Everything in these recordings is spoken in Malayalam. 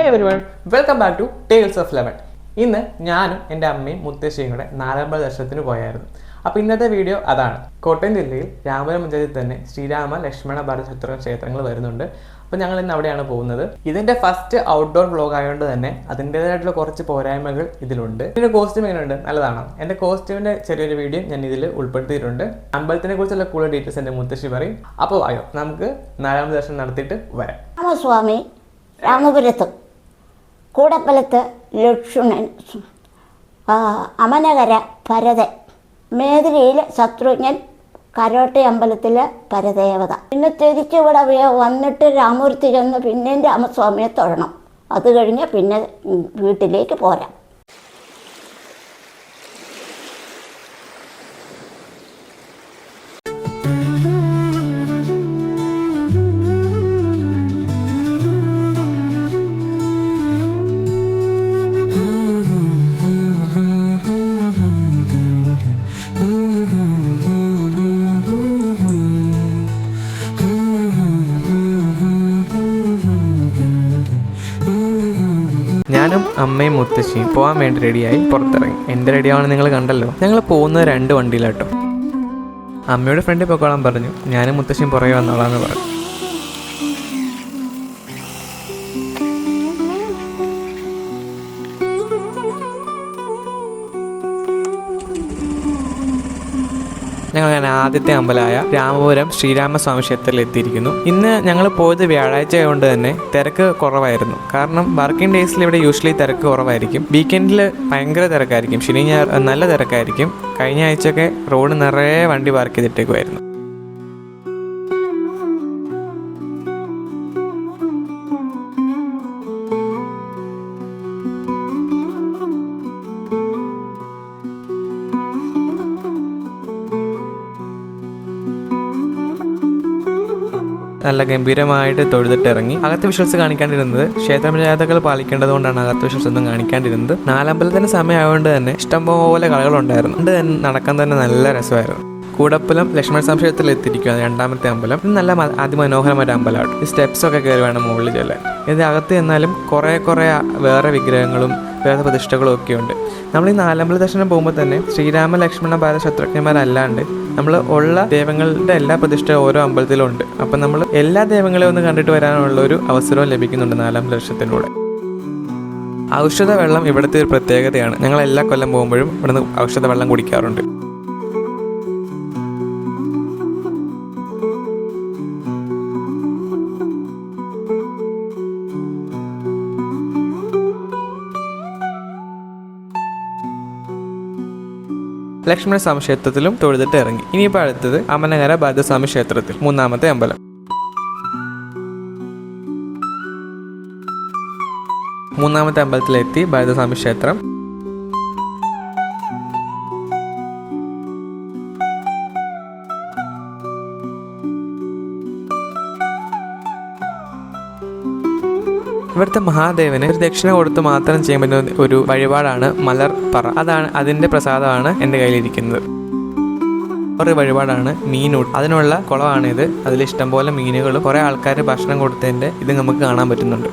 Hey everyone, welcome back to Tales of Lemon. ഇന്ന് ഞാനും എൻ്റെ അമ്മയും മുത്തശ്ശിയും കൂടെ നാലമ്പല ദർശനത്തിന് പോയായിരുന്നു. അപ്പോൾ ഇന്നത്തെ വീഡിയോ അതാണ്. കോട്ടയം ജില്ലയിൽ രാമപുരം പഞ്ചായത്തിൽ തന്നെ ശ്രീരാമ ലക്ഷ്മണ ഭരത ശത്രുഘ്ന ക്ഷേത്രങ്ങൾ വരുന്നുണ്ട്. അപ്പോൾ ഞങ്ങൾ ഇന്ന് അവിടെയാണ് പോകുന്നത്. ഇതിൻ്റെ ഫസ്റ്റ് ഔട്ട്ഡോർ വ്ലോഗ് ആയതുകൊണ്ട് തന്നെ അതിൻ്റേതായിട്ടുള്ള കുറച്ച് പോരായ്മകൾ ഇതിലുണ്ട്. ഇതിൻ്റെ കോസ്റ്റ്യൂം എങ്ങനെയുണ്ട്? നല്ലതാണോ? എൻ്റെ കോസ്റ്റ്യൂമിൻ്റെ ചെറിയൊരു വീഡിയോ ഞാൻ ഇതിൽ ഉൾപ്പെടുത്തിയിട്ടുണ്ട്. അമ്പലത്തിനെ കുറിച്ചുള്ള കൂടുതൽ ഡീറ്റെയിൽസ് എൻ്റെ മുത്തശ്ശി പറയും. അപ്പോൾ ആയോ നമുക്ക് നാലാമത് ദർശനം നടത്തിയിട്ട് വരാം. രാമസ്വാമി രാമപുരത്ത് കൂടപ്പലത്ത് ലക്ഷ്മണൻ, അമനകര ഭരതൻ, മേദിനിയിൽ ശത്രുഘ്നൻ, കരോട്ടെ അമ്പലത്തിലെ പരദേവത. പിന്നെ തിരിച്ചിവിടെ വന്നിട്ട് രാമപുരത്ത് ചെന്ന് പിന്നെയും രാമസ്വാമിയെ തൊഴണം. അത് കഴിഞ്ഞ് പിന്നെ വീട്ടിലേക്ക് പോരാം. ഞാനും അമ്മയും മുത്തശ്ശിയും പോകാൻ വേണ്ടി റെഡിയായി പുറത്തിറങ്ങി. എൻ്റെ റെഡിയാവണം നിങ്ങൾ കണ്ടല്ലോ. ഞങ്ങൾ പോകുന്നത് 2 വണ്ടിയിലാട്ടോ. അമ്മയുടെ ഫ്രണ്ടിൽ പോയിക്കോളാൻ പറഞ്ഞു. ഞാനും മുത്തശ്ശിയും പുറകെ വന്നോളാന്ന് പറഞ്ഞു. ഞങ്ങൾ അങ്ങനെ ആദ്യത്തെ അമ്പലമായ രാമപുരം ശ്രീരാമസ്വാമി ക്ഷേത്രത്തിൽ എത്തിയിരിക്കുന്നു. ഇന്ന് ഞങ്ങൾ പോയത് വ്യാഴാഴ്ച ആയതുകൊണ്ട് തന്നെ തിരക്ക് കുറവായിരുന്നു. കാരണം വർക്കിംഗ് ഡേയ്സിൽ ഇവിടെ യൂഷ്വലി തിരക്ക് കുറവായിരിക്കും. വീക്കെൻഡിൽ ഭയങ്കര തിരക്കായിരിക്കും. ശനി ഞായർ നല്ല തിരക്കായിരിക്കും. കഴിഞ്ഞ ആഴ്ചയൊക്കെ റോഡ് നിറയെ വണ്ടി പാർക്ക് ചെയ്തിട്ടേക്കുമായിരുന്നു. നല്ല ഗംഭീരമായിട്ട് തൊഴുതിട്ട് ഇറങ്ങി. അകത്ത് വിഷ്വൽസ് കാണിക്കാണ്ടിരുന്നത് ക്ഷേത്ര മര്യാദകൾ പാലിക്കേണ്ടതുകൊണ്ടാണ് അകത്ത് വിഷ്വൽസ് ഒന്നും കാണിക്കാണ്ടിരുന്നത്. നാലമ്പലത്തിന് സമയമായതുകൊണ്ട് തന്നെ ഇഷ്ടംപോലെ കളകളുണ്ടായിരുന്നു. അത് നടക്കാൻ തന്നെ നല്ല രസമായിരുന്നു. കൂടപ്പലം ലക്ഷ്മണ സംശയത്തിൽ എത്തിയിരിക്കുകയാണ് 2ാമത്തെ അമ്പലം. ഇത് നല്ല അതിമനോഹരമായ അമ്പലമാണ്. ഈ സ്റ്റെപ്സൊക്കെ കയറി വേണം മുകളിൽ ചെല്ലാൻ. ഇത് അകത്ത് ചെന്നാലും കുറേ വേറെ വിഗ്രഹങ്ങളും വേറെ പ്രതിഷ്ഠകളും ഒക്കെ ഉണ്ട്. നമ്മൾ ഈ നാലമ്പല ദർശനം പോകുമ്പോൾ തന്നെ ശ്രീരാമ ലക്ഷ്മണ ഭരത ശത്രുഘ്നന്മാരല്ലാണ്ട് നമ്മൾ ഉള്ള ദൈവങ്ങളുടെ എല്ലാ പ്രതിഷ്ഠ ഓരോ അമ്പലത്തിലും ഉണ്ട്. അപ്പം നമ്മൾ എല്ലാ ദൈവങ്ങളെയും ഒന്ന് കണ്ടിട്ട് വരാനുള്ള ഒരു അവസരവും ലഭിക്കുന്നുണ്ട് നാലാം ദർശനത്തിലൂടെ. ഔഷധ വെള്ളം ഇവിടുത്തെ ഒരു പ്രത്യേകതയാണ്. ഞങ്ങൾ എല്ലാ കൊല്ലം പോകുമ്പോഴും ഇവിടുന്ന് ഔഷധ വെള്ളം കുടിക്കാറുണ്ട്. ലക്ഷ്മണ സ്വാമി ക്ഷേത്രത്തിലും തൊഴുതിട്ട് ഇറങ്ങി. ഇനിയിപ്പോൾ അടുത്തത് അമനകര ഭരതസ്വാമി ക്ഷേത്രത്തിൽ 3ാമത്തെ അമ്പലം. 3ാമത്തെ അമ്പലത്തിലെത്തി ഭരതസ്വാമി ക്ഷേത്രം. ഇവിടുത്തെ മഹാദേവന് ഒരു ദക്ഷിണ കൊടുത്ത് മാത്രം ചെയ്യാൻ പറ്റുന്ന ഒരു വഴിപാടാണ് മലർപ്പറ. അതിന്റെ പ്രസാദമാണ് എൻ്റെ കയ്യിലിരിക്കുന്നത്. ഒരു വഴിപാടാണ് മീനൂട്ട്. അതിനുള്ള കുളമാണിത്. അതിൽ ഇഷ്ടംപോലെ മീനുകളും കുറേ ആൾക്കാർ ഭക്ഷണം കൊടുത്തതിൻ്റെ ഇത് നമുക്ക് കാണാൻ പറ്റുന്നുണ്ട്.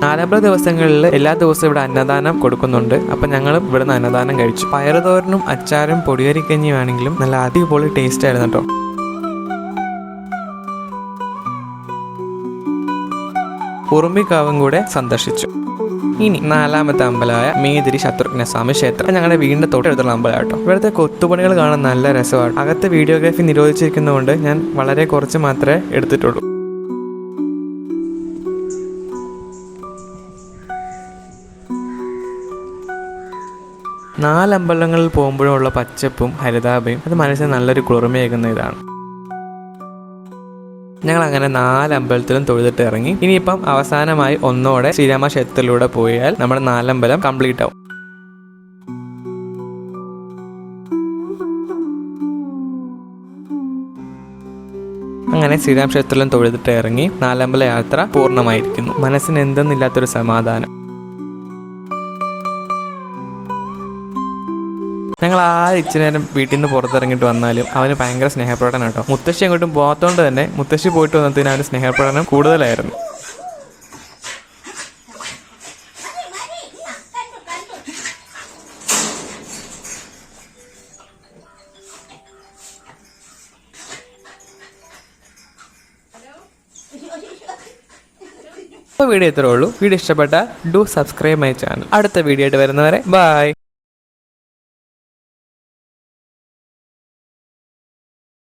നാലമ്പല ദിവസങ്ങളിൽ എല്ലാ ദിവസവും ഇവിടെ അന്നദാനം കൊടുക്കുന്നുണ്ട്. അപ്പം ഞങ്ങൾ ഇവിടുന്ന് അന്നദാനം കഴിച്ചു. പയറുതോരനും അച്ചാറും പൊടിയരിക്കഞ്ഞിയും ആണെങ്കിലും നല്ല അടിപൊളി ടേസ്റ്റ് ആയിരുന്നു കേട്ടോ. ഉറുമ്പിക്കാവും കൂടെ സന്ദർശിച്ചു. ഇനി 4ാമത്തെ അമ്പലമായ മേദിനി ശത്രുഘ്ന സ്വാമി ക്ഷേത്രം ഞങ്ങളുടെ വീടിന്റെ തൊട്ടടുത്തുള്ള അമ്പലം കേട്ടോ. ഇവിടുത്തെ കൊത്തുപണികൾ കാണാൻ നല്ല രസമാണ്. അകത്ത് വീഡിയോഗ്രാഫി നിരോധിച്ചിരിക്കുന്നതുകൊണ്ട് ഞാൻ വളരെ കുറച്ച് മാത്രമേ എടുത്തിട്ടുള്ളൂ. നാലമ്പലങ്ങളിൽ പോകുമ്പോഴുള്ള പച്ചപ്പും ഹരിതാഭയും അത് മനസ്സിന് നല്ലൊരു കുളിർമയേകുന്ന ഇതാണ്. ഞങ്ങൾ അങ്ങനെ 4 അമ്പലത്തിലും തൊഴുതിട്ട് ഇറങ്ങി. ഇനിയിപ്പം അവസാനമായി ഒന്നോടെ ശ്രീരാമ ക്ഷേത്രത്തിലൂടെ പോയാൽ നമ്മുടെ 4 അമ്പലം കംപ്ലീറ്റ് ആവും. അങ്ങനെ ശ്രീരാമ ക്ഷേത്രത്തിലും തൊഴുതിട്ട് ഇറങ്ങി 4 അമ്പല യാത്ര പൂർണ്ണമായിരിക്കുന്നു. മനസ്സിന് എന്തെന്നില്ലാത്തൊരു സമാധാനം. ഞങ്ങൾ ഇച്ചിരി നേരം വീട്ടിൽ നിന്ന് പുറത്തിറങ്ങിയിട്ട് വന്നാലും അവന് ഭയങ്കര സ്നേഹപ്രകടനം കേട്ടോ. മുത്തശ്ശി അങ്ങോട്ടും പോകാത്തതുകൊണ്ട് തന്നെ മുത്തശ്ശി പോയിട്ട് വന്നതിന് അവന് സ്നേഹപ്രകടനം കൂടുതലായിരുന്നു. അപ്പോൾ വീഡിയോ ഇത്രേ ഉള്ളൂ. വീഡിയോ ഇഷ്ടപ്പെട്ടാൽ ഡു സബ്സ്ക്രൈബ് മൈ ചാനൽ. അടുത്ത വീഡിയോ ആയിട്ട് വരുന്നവരെ ബൈ.